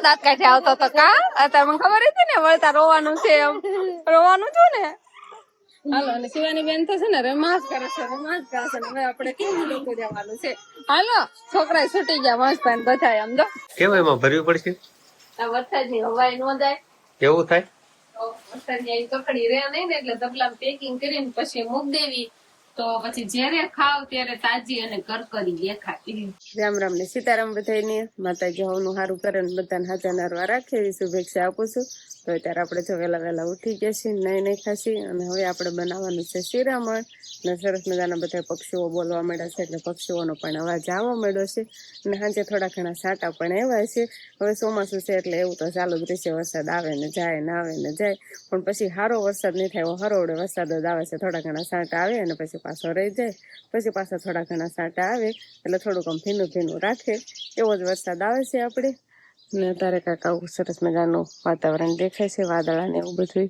દાંત કાઢે આવતો તો કા અત્યારે મને ખબર હતી ને વળતા રોવાનું છે એમ રોવાનું છું ને હાલો અને શિવાની બેન તો છે ને રમાસ કરે છે હવે આપણે કેવું લોકો જવાનું છે હાલો છોકરા છૂટી ગયા મસ્ત બધા આમ જો કેમ એમાં ભરવી પડશે આ વરસાદની હવાઈ ન જાય કેવું થાય વરસાદની કકડી રહે નહીં ને એટલે તબલા પેકિંગ કરીને પછી મૂક દેવી તો પછી જયારે ખાવ ત્યારે તાજી અને કરકરી દેખાય રામ રામ ને સીતારામ બધાને માતાજી હવનું સારું કરે ને બધાને હાજર નારવા રાખે એવી શુભેચ્છા આપું છું તો અત્યારે આપણે જો વહેલા ઉઠી ગયા છીએ નહીં ખાસી અને હવે આપણે બનાવવાનું છે શિરામણ ને સરસ મજાના બધા પક્ષીઓ બોલવા માંડ્યા છે એટલે પક્ષીઓનો પણ અવાજ આવવા માંડ્યો છે અને સાંજે થોડા ઘણા સાટા પણ એવા છે હવે ચોમાસું છે એટલે એવું તો ચાલુ જ રહેશે વરસાદ આવે ને જાય ને આવે ને જાય પણ પછી સારો વરસાદ નહીં થાય એવો હરોડે વરસાદ જ આવે છે થોડા ઘણા સાટા આવે અને પછી પાછો રહી જાય પછી પાછા થોડા ઘણા સાટા આવે એટલે થોડુંક આમ ભીનું રાખે એવો જ વરસાદ આવે છે આપણે ને અત્યારે કાંક આવું સરસ મજાનું વાતાવરણ દેખાય છે વાદળા ને એવું બધું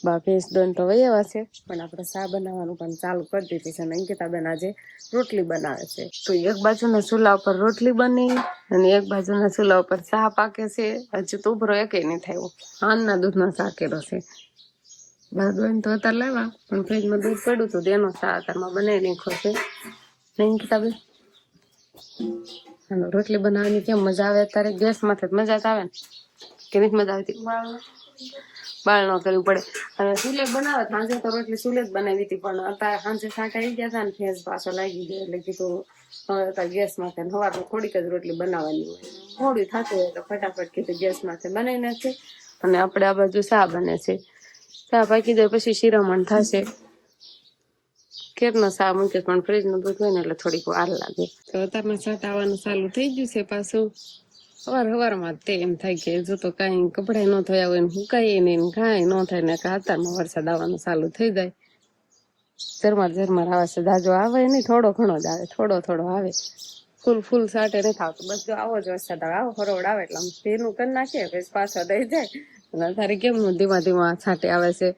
બા ભેંસ દોન તો વૈયા છે પણ આપણે ચા બનાવવાનું પણ ચાલુ કરી દીધી છે અને અંકિતાબેન આજે રોટલી બનાવે છે તો એક બાજુના ચૂલા ઉપર રોટલી બની અને એક બાજુના ચૂલા ઉપર ચા પાકે છે હજુ તો ઉભરો એકે નહીં થયો હાનના દૂધનો ચા કેરો છે બાદવાન તો અત્યારે લેવા પણ ફ્રીજમાં દૂધ પડ્યું હતું તેનો ચા અત્યારમાં બનાવી નાખ્યો છે નહીં અંકિતાબેન હાલો રોટલી બનાવવાની કેમ મજા આવે અત્યારે ગેસ માથે મજા જ આવે ને કે નથી મજા આવતી બાળ ન કરવી પડે અને ચૂલે બનાવે સાંજે તો રોટલી ચૂલે જ બનાવી હતી પણ અત્યારે સાંજે સાંટા આવી ગયા હતા ને ફેસ પાછો લાગી ગયો એટલે કીધું હવે અત્યારે ગેસ માથે સવારમાં થોડીક જ રોટલી બનાવવાની હોય મોડું થતું હોય તો ફટાફટ કીધું ગેસ માથે બનાવી નાખે અને આપણે આ બાજુ ચા બને છે ચા પાકી જાય પછી શિરામણ થશે કેરનો ચા મૂકે પણ ફ્રીજ નું દૂધ હોય ને એટલે થોડીક વાર લાગે તો અત્યારમાં સાટ આવવાનું ચાલુ થઈ ગયું છે પાછું સવારમાં તે એમ થાય કે જો તો કઈ કપડા ન થયા હોય ને હુકાય નહીં કાંઈ ન થાય ને અત્યારમાં વરસાદ આવવાનું ચાલુ થઈ જાય ઝરમર આવે છે જાજો આવે નહીં થોડો ઘણો જ આવે થોડો આવે ફૂલ સાટે નથી આવતું બસ જો આવો જ વરસાદ આવે આવો હરોડ આવે એટલે આમ ભીનું કરી નાખીએ પછી પાછો દઈ જાય અને અત્યારે કેમ ધીમા છાંટે આવે છે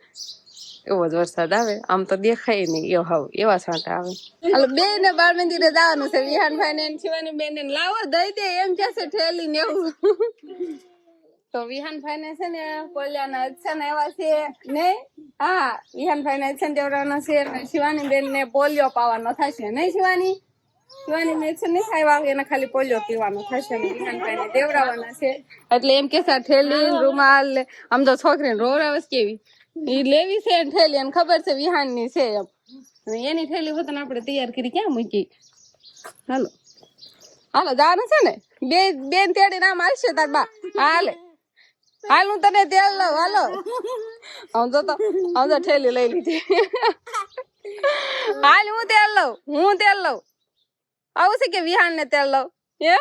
એવો જ વરસાદ આવે આમ તો દેખાય નહીં એવા છાંટા આવે એટલે બે ને બાળ મંદિરે જવાનું છે વિહાનભાઈ ને શિવાની બેન ને લાવો દઈ દે એમ કે છે ઠેલી ને એવું તો વિહાનભાઈ ને છે ને પોલિયાના અચ્છા એવા છે નહીં હા વિહાનભાઈ ને અચ્છા દેવડાવવાનો છે શિવાની બેન ને પોલિયો પાવાનો થશે નહીં શિવાની મેં છે નહીં ખાવા એને ખાલી પોલિયો પીવાનો થશે ને વિહાનભાઈ ને દેવડાવવાના છે એટલે એમ કે ઠેલી રૂમાલ આમ તો છોકરીને રોરાવે કેવી ઈ લેવી છે ઠેલી એને ખબર છે વિહાન ની છે એમ એની ઠેલી હોત ને આપણે તૈયાર કરી ક્યાં મૂકી હાલો જવાનું છે ને બેન તેડી નામ હાલશે તાર બા હાલ હું તને તેલ લઉં હાલો આમ તો ઠેલી લઈ લીધી હાલ હું તેલ લઉં આવું છે કે વિહાન ને તેલ લઉં હે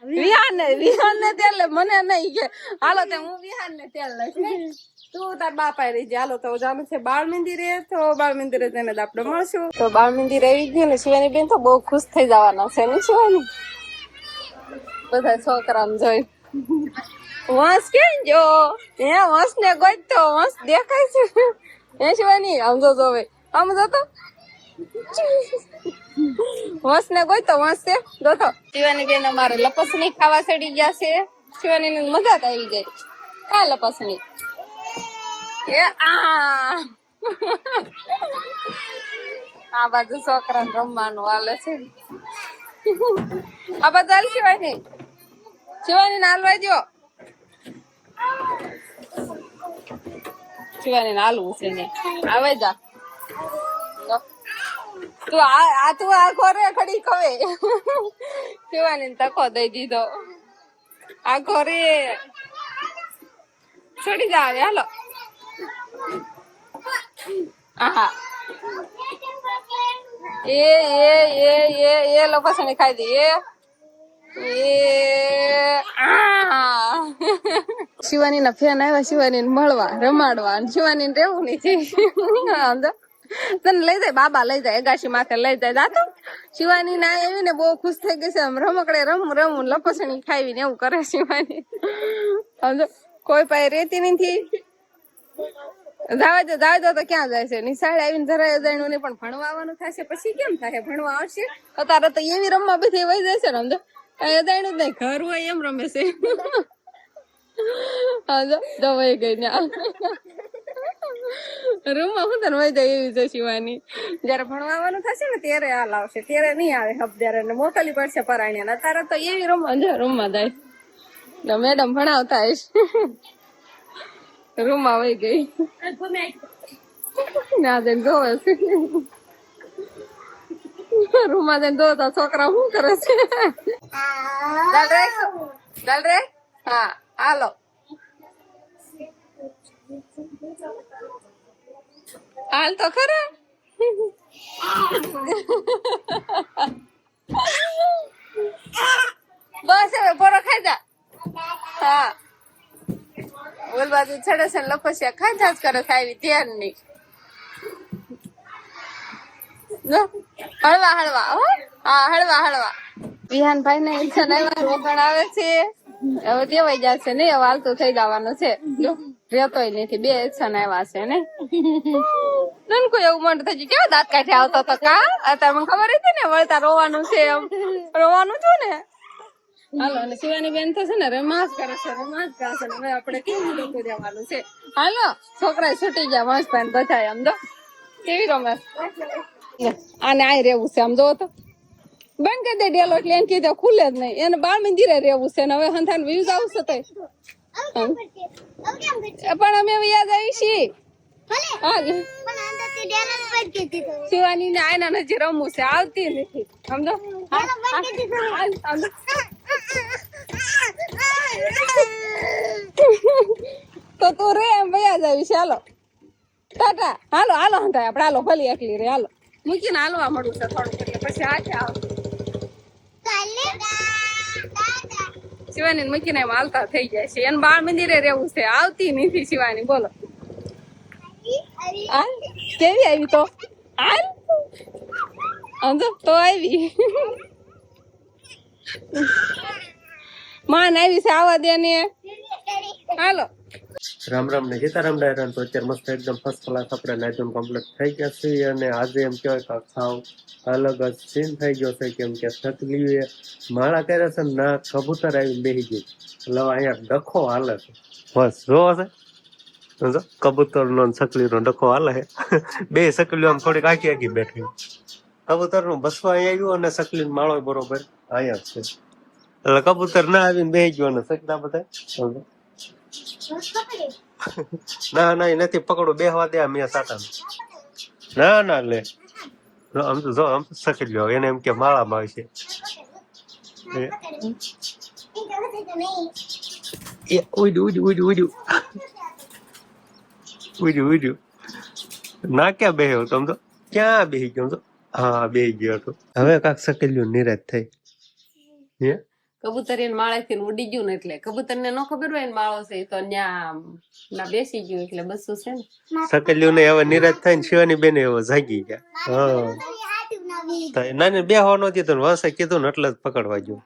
વિહાન ને તેલ લે મને નહીં કે હાલો તે હું વિહાન ને તેલ લઈશ તું તાર બાપા રહી જાય હાલો તો જવાનું છે બાળ મંદિરે તો બાળ મંદિરે જઈને આપણે મળશું તો બાળ મંદિરે આવી ગયું ને શિવાની બેન તો બહુ ખુશ થઈ જવાના છે ને શિવાની બધા છોકરાને જોઈ વંશ કેમ જો વંશ ને ગોતતો વંશ દેખાય છે હે શિવાની આમ જો જોવે આમ જોતો વંશ ને ગોતતો વંશ છે જોતો શિવાની બેન અમારે લપસણી ખાવા ચડી ગયા છે શિવાની ને મજા જ આવી જાય કા લપસણી આ બાજુ છોકરા રમવાનું હાલે છે આ બાજુ હાલ શિવાની હાલવા દો શિવાની હાલવું છે ને આવે જા તું આ ઘરે ખડી ખવે શિવાની તકો દઈ દીધો આ ઘરે છોડી જા આવે હાલો આહા એ લપસણી ખાઈ દી શિવાની ના ફેન આવ્યા શિવાની મળવા રમાડવા શિવાની ને રહેવું નહીં તને લઈ જાય બાબા લઈ જાય અગાશી માથે લઈ જાય જાતો શિવાની ના એવી ને બહુ ખુશ થઈ ગઈ છે રમકડે રમું લપસણી ખાવી ને એવું કરે શિવાની સમજો કોઈ પાસે રેતી નથી જાવા દો તો ક્યાં જાય છે નિશાળે આવીને જરાય જાણ્યું નહીં પણ ભણવા આવવાનું થશે પછી કેમ થાય ભણવા આવશે અત્યારે તો એવી રમવા બધી વહી જાય છે ને સમજો કઈ જાણ્યું જ નહીં ઘર હોય એમ રમે છે હા જો વહી ગઈ ને રૂમમાં હું તને વહી જાય એવી છે શિવાની. જયારે ભણવાનું થશે ને ત્યારે હાલ આવશે, ત્યારે નહીં આવે હબદાર ને મોકલવી પડશે પરાણે. અત્યારે તો એવી રૂમમાં જાય મેડમ ભણાવતા હશે. રૂમમાં વહી ગઈ ના જઈને જોવે છે. રૂમમાં જઈને જોતા છોકરા શું કરે છે. ચાલ રે હા હાલો. હાલ તો ખરા. બસ હવે પોરો ખાઈ જા. હા ઓલ બાજુ છડે છે લપસ્યા ખાઈ જ કરે છે. આવી ધ્યાન નહીં. હળવા હળવા હો. હા હળવા. વિહાનભાઈ ને ઈચ્છા રોગણ આવે છે. હવે દેવાઈ જશે ને હવે હાલતું થઈ જવાનું છે. રેતોય નથી. 2 એક્શન આવ્યા છે ને નનકો એવું મન થઈ કેવો દાંત કાઢે આવતો તો કા અત્યારે મને ખબર હતી ને વળતા રોવાનું છે એમ રોવાનું છું ને. હાલો અને શિવાની બેન તો છે ને રમાસ કરે છે ને હવે આપણે કેવું લોકો જવાનું છે. હાલો છોકરા છૂટી ગયા મસ્ત બધા આમ જો કેવી રમત. આને આ રેવું છે આમ જો તો બંધ કરી દે ડેલો એટલે એને કીધે ખુલે જ નહીં. એને બાળ મંદિરે રેવું છે ને હવે હંથાન વ્યૂઝ આવશે તો પણ અમે યાદ આવી છીએ. શિવાની ને આયના નજી રમવું છે આવતી નથી સમજો. તો તું રે એમ વયા જ આવી છે. હાલો ટાટા હાલો હંતાય આપડે હાલો ભલી એકલી રે હાલો મૂકીને હાલવા મળું છે થોડુંક એટલે પછી હાથે આવ. શિવાની મૂકીને એમ હાલતા થઈ જાય છે. એને બાળ મંદિરે રહેવું છે આવતી નથી શિવાની. બોલો હાલ કેવી આવી તો હાલ સમજો તો આવી માન આવી છે આવા દે ને. હાલો રામ રામ ને સીતારામ ડાયરા. તો અત્યારે મસ્ત એકદમ ફર્સ્ટ ક્લાસ આપણે નાઇટોન કમ્પ્લીટ થઈ ગયા છીએ અને આજે એમ કહેવાય કે ખાવ અલગ જ સીન થઈ ગયો છે. કેમ કે સકલીએ માળા કર્યા છે ના કબૂતર આવી બેસી ગઈ એટલે અહીંયા ડખો હાલે છે. બસ જોવો છે કબૂતર નો સકલી નો ડખો હાલે છે. 2 સકલીઓ આમ થોડીક આખી બેઠી. કબૂતર નું બસવા આવ્યું અને સકલી માળો બરોબર અહીંયા જ છે. એટલે કબૂતર ના આવીને બેસી ગયો અને સકલા બધા ના એ નથી પકડો બેહવા દે. મેં સાટા ના લે આમ તો જો આમ સકી લ્યો એને એમ કે માળામાં આવશે. ઉડ્યું ના ક્યાં બેહ્યો તમ તો ક્યાં બેહી ગયો તો. હા બેહી ગયો હતો. હવે કાક સકેલ્યું નિરાશ થઈ. હે કબૂતર એને માળાથી ઉડી ગયું ને એટલે કબૂતર ને નો ખબર હોય ને માળો છે તો ન્યા ના બેસી ગયું એટલે બસું છે ને સકેલ્યું ને હવે નિરાશ થઈને શિવાની બેન એવો જાગી ગયા. નાની બેહવા નહોતી તો વસે કીધું ને એટલે જ પકડવા ગયો.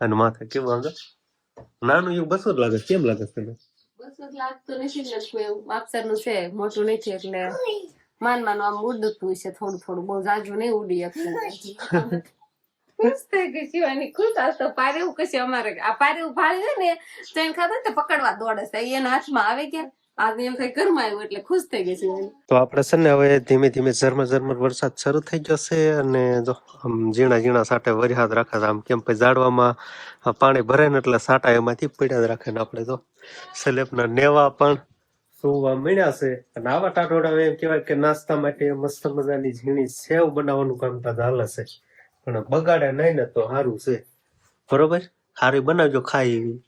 અને માથે કેવું આમ નાનું એવું બસો જ લાગે. કેમ લાગે તને? બસો જ લાગતું નથી ને એવું માપસર નું છે મોટું નથી એટલે માન આમ ઉડતું છે થોડું બહુ જાજુ નહીં ઉડી શકતું. ખુશ થઈ ગઈ શિવાની ખુશ. આ તો પારેવું કશે અમારે આ પારેવું ભાળી ને તો એને ખાધું તો પકડવા દોડે છે એના હાથમાં આવે ક્યાં આજે એમ કઈ ઘરમાં આવ્યું એટલે ખુશ થઈ ગઈ શિવાની. તો આપણે છે ને હવે ધીમે ધીમે ઝરમર વરસાદ શરૂ થઈ જશે અને જો આમ ઝીણા સાટા વરસાદ રાખે આમ કેમ પછી ઝાડવામાં પાણી ભરે ને એટલે સાટા એમાંથી પડ્યા જ રાખે ને આપણે તો સ્લેબના નેવા પણ સુવા મળ્યા છે. અને આવા ટાટોડા એમ કહેવાય કે નાસ્તા માટે મસ્ત મજાની ઝીણી સેવ બનાવવાનું કામકાજ હાલે છે. પણ બગાડે નહીં ને તો સારું છે. બરોબર સારી બનાવજો ખાઈ એવી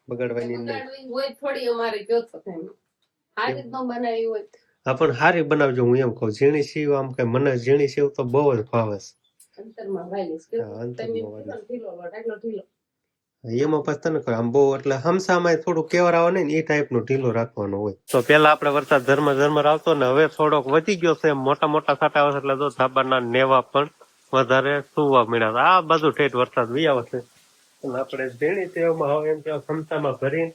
બગાડવાની નહીં હોય થોડી અમારે જોતો સારી ન બનાવી હોય હા પણ સારી બનાવજો. હું એમ કહું ઝીણી સેવ આમ કે મને ઝીણી સેવ તો બહુ જ ભાવે છે. અંતરમાં વાલીશ એમાં પછી તને આમ બહુ એટલે હમસામાં થોડું કેવર આવે ને એ ટાઈપ નો ઢીલો રાખવાનો હોય. તો પેલા આપડે વરસાદ ઝરમર આવતો ને હવે થોડોક વધી ગયો છે. મોટા છાંટા આવે એટલે તો ધાબાના નેવા પણ વધારે સુવા મળ્યા. આ બધું ઠેઠ વરસાદ વી આવે છે. આપણે ઝીણી સેવમાં હવે એમ કે હમસામાં ભરીને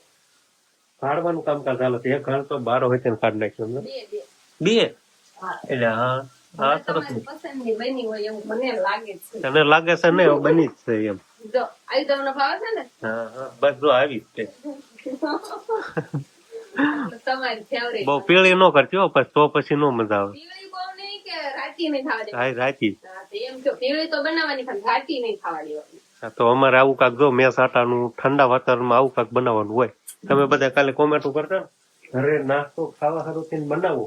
કાઢવાનું કામકાજ ચાલે છે. એક ઘાણ તો 12 હોય કાઢી નાખ્યું 2 એટલે હા હા હવે સરસ તમારી પસંદની બની હોય એવું મને લાગે છે. તને લાગે છે ને એવું બની જ છે એમ. જો આ તમને ભાવે છે ને? હા હા બસ જો આવી જ છે. એટલે તમારી ફેવરેટ. બહુ પીળી નો કરતી હો પછી તો પછી નો મજા આવે. પીળી બહુ નહીં કે રાતી નહીં ખાવા દેવાની? હા રાતી. હા, તો એમ જો પીળી તો બનાવવાની પણ રાતી નહીં ખાવા દેવાની. હા તો અમારે આવું કાક જો મેસ આટાનું ઠંડા વાતાવરણમાં આવું કાક બનાવવાનું હોય. તમે બધા કાલે કોમેન્ટો કરતા ને ઘરે નાસ્તો ખાવા સારું થઈને બનાવો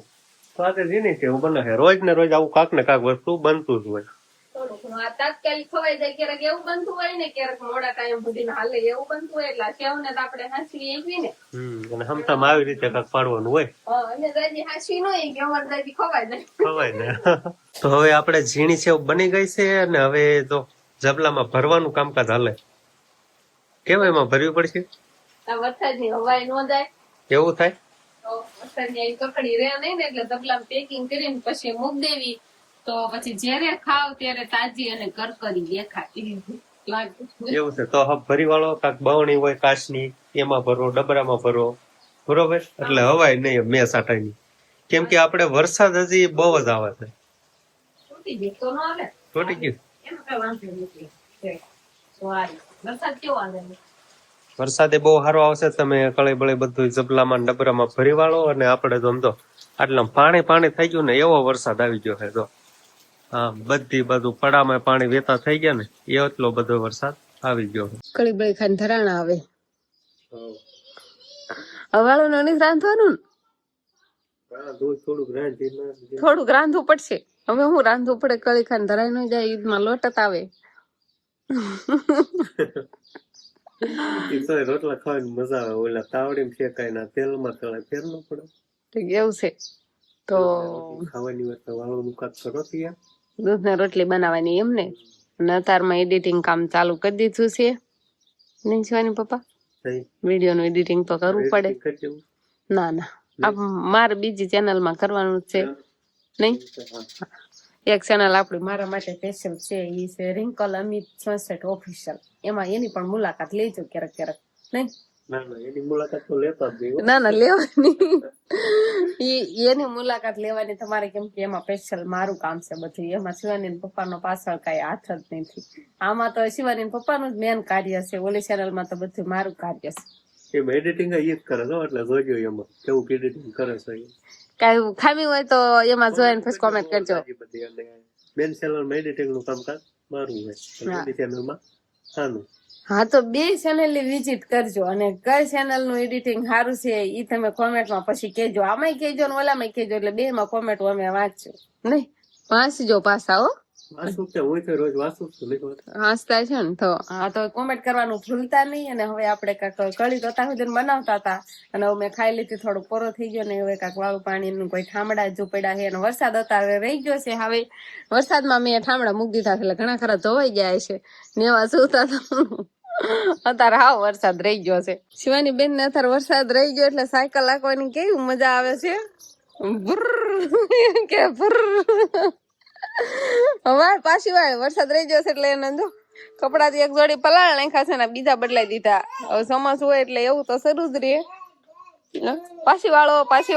તો આજે જીની છે એવું બને. રોજ ને રોજ આવું કાક ને કાક વસ્તુ બનતું જ હોય. થોડું ઘણું આ તાત્કાલિક ખવાઈ જાય, ક્યારેક એવું બનતું હોય ને, ક્યારેક મોડા ટાઈમ સુધી હાલે એવું બનતું હોય એટલે સેવને તો આપણે હાંસવી એકવી ને. અને હમતામાં આવી રીતે કાક પાડવાનું હોય. અને દાદી હાંસવી નો કે અમારે દાદી ખવાય જાય. ખવાય ને. તો હવે આપણે ઝીણી સેવ બની ગઈ છે અને હવે તો જબલામાં ભરવાનું કામકાજ હાલે. કેમ એમાં ભરવી પડશે? આ વરસાદની હવાઈ નો જાય એવું થાય તો વરસાદની આવી કકડી રહે નહીં ને એટલે તબલામાં પેકિંગ કરીને પછી મૂક દેવી તો પછી જ્યારે ખાવ ત્યારે તાજી અને કરકરી દેખાય લાગે. એવું છે તો હવે ભરી વાળો કાક બવણી હોય કાચની એમાં ભરો, ડબરામાં ભરો, બરોબર એટલે હવાય નહીં મેસ આટાની. કેમ કે આપણે વરસાદ હજી બહુ જ આવે છે. તૂટી જાય તો ન આવે, તૂટી ગયું એમાં કઈ વાંધો નથી. વરસાદ કેવો આવે? વરસાદે બહુ સારો આવશે. તમે કળી બળી બધું જબલામાં ડબરામાં ભરી વાળો અને આપણે તો સમજો આટલા પાણી પાણી થઈ ગયું ને એવો વરસાદ આવી ગયો છે. તો હા બધી બધું પડામાં પાણી વેતા થઈ ગયા ને એટલો બધો વરસાદ આવી ગયો. કળી બળી ખાઈને ધરાણા આવે. હવાળું નથી રાંધવાનું ને? થોડુંક રાંધવું પડશે. હવે હું રાંધવું પડે, કળી ખાઈને ધરાઈ ન જાય. ઈદમાં લોટ જ આવે. રોટલા ખાવાની મજા આવે. ઓલા તાવડીમાં શેકાય ના તેલમાં તળાય ફેર ન પડે. એવું છે તો ખાવાની વાત વાળું મુકાત કરો ત્યાં દૂધ ને રોટલી બનાવવાની એમને. અને અત્યારમાં એડિટિંગ કામ ચાલુ કરી દીધું છે. નહીં શિવાની પપ્પા? વિડીયો નું એડિટિંગ તો કરવું પડે. ના ના આ મારે બીજી ચેનલ માં કરવાનું છે. નહીં એક ચેનલ આપડી મારા માટે સ્પેશિયલ છે, ઈ છે રિંકલ અમિત 66 ઓફિશિયલ. એમાં એની પણ મુલાકાત લેજો ક્યારેક ક્યારેક. નહીં એની મુલાકાત તો લેતા જ નહીં. ના ના લેવાની એની મુલાકાત લેવાની તમારે, કેમ કે એમાં સ્પેશિયલ મારું કામ છે બધું. એમાં શિવાની પપ્પાનો પાછળ કઈ હાથ જ નથી. આમાં તો શિવાની પપ્પાનું જ મેન કાર્ય છે. ઓલી ચેનલ માં તો બધું મારું કાર્ય છે. એમ એડિટિંગ એ જ કરે છો એટલે જોજો એમાં કેવું એડિટિંગ કરે છે. કઈ ખામી હોય તો એમાં જોઈને પછી કોમેન્ટ કરજો. બેન ચેનલ માં એડિટિંગ નું કામકાજ મારું હોય, ચેનલ માં સાનું. હા તો બે ચેનલ ની વિઝિટ કરજો અને કઈ ચેનલ નું એડિટિંગ સારું છે ઈ તમે કોમેન્ટમાં પછી કેજો. આમાંય કેજો ને ઓલામાંય કેજો એટલે બે માં કોમેન્ટ અમે વાંચજો. નહીં વાંચજો પાછા હો. વાંચતા છે ને તો હા તો કોમેન્ટ કરવાનું ભૂલતા નહીં. અને હવે આપણે કાંક કળી તોતા સુધી બનાવતા હતા અને હવે મેં ખાઈ લીધી, થોડું પોરો થઈ ગયો ને હવે કાંક વાળું પાણી નું કોઈ ઠામડા જો પડ્યા છે. અને વરસાદ અત્યારે રહી ગયો છે. હવે વરસાદમાં મેં ઠામડા મૂકી દીધા એટલે ઘણા ખરા ધોવાઈ ગયા છે ને એવા સુતા અત્યારે હાવ વરસાદ રહી ગયો છે. શિવાની બેન ને અત્યારે વરસાદ રહી ગયો એટલે સાયકલ હાંકવાની કેવી મજા આવે છે. કે હવે પાછી વાર વરસાદ રહી ગયો છે એટલે એને જો કપડા એક જોડી પલાળ નાખ્યા છે ને બીજા બદલાઈ દીધા. હવે ચોમાસું હોય એટલે એવું તો શરૂ જ રહે. પાછી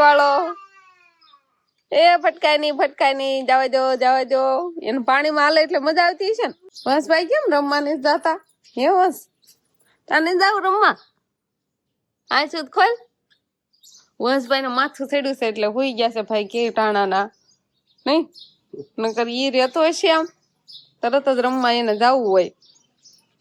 વાળો એ ફટકાય નહીં જવા દો. એનું પાણીમાં હાલે એટલે મજા આવતી છે ને. વંશભાઈ કેમ રમવા નથી જતા? હે વંશ તને જાવ રમવા? આ સુધ ખોલ. વંશભાઈ નું માથું ચડ્યું છે એટલે હુઈ ગયા છે ભાઈ કે ટાણા ના. નહીં નકર ઈ રહેતો હશે આમ તરત જ રમવા એને જવું હોય.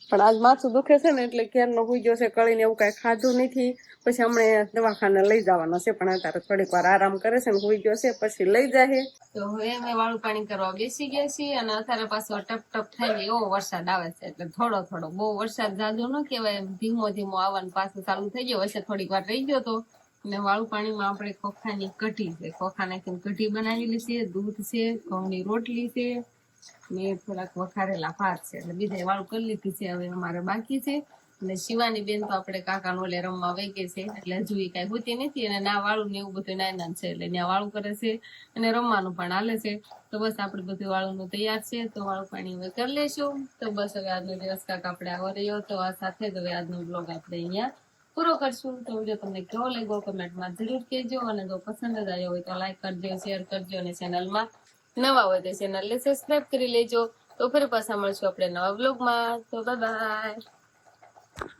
પણ આજ માથું દુખે છે ને એટલે ક્યારનો હુઈ ગયો છે. કળીને એવું કઈ ખાધું નથી. પછી હમણાં દવાખાને લઈ જવાનો છે પણ અત્યારે થોડીક વાર આરામ કરે છે ને હુઈ ગયો છે પછી લઈ જાય. તો હવે અમે વાળું પાણી કરવા બેસી ગયા છીએ અને અત્યારે પાછો ટપ ટપ થાય એવો વરસાદ આવે છે એટલે થોડો થોડો. બહુ વરસાદ જાજો ન કહેવાય, ધીમો ધીમો આવવાનું પાછું ચાલુ થઈ ગયો. વચ્ચે થોડીક વાર રહી ગયો તો. અને વાળું પાણીમાં આપણે ખોખાની કઢી છે, ખોખા નાખીને કઢી બનાવેલી છે, દૂધ છે, ઘઉંની રોટલી છે ને થોડાક વખારેલા ભાત છે એટલે બીજા વાળું કરી લીધી છે. હવે અમારે બાકી છે. અને શિવાની બેન તો આપણે કાકા નો રમવા વહી ગઈ છે એટલે હજુ એ કઈ હોતી નથી. અને ના વાળું ને એવું બધું નાના છે એટલે ત્યાં વાળું કરે છે અને રમવાનું પણ હાલે છે. તો બસ આપણે બધું વાળું નું તૈયાર છે તો વાળું પાણી હવે કરી લેશું. તો બસ હવે આજનો દિવસ કાક આપણે આવો રહ્યો. તો આ સાથે જ હવે આજનો બ્લોગ આપણે અહીંયા પૂરો કરશું. તો વિડીયો તમને કેવો લાગ્યો કમેન્ટમાં જરૂર કહેજો અને જો પસંદ જ આવ્યો હોય તો લાઈક કરજો, શેર કરજો અને ચેનલમાં નવા હોય તો ચેનલને સબસ્ક્રાઇબ કરી લેજો. તો ફરી પાછા મળશું આપણે નવા બ્લોગમાં. તો બાય બાય.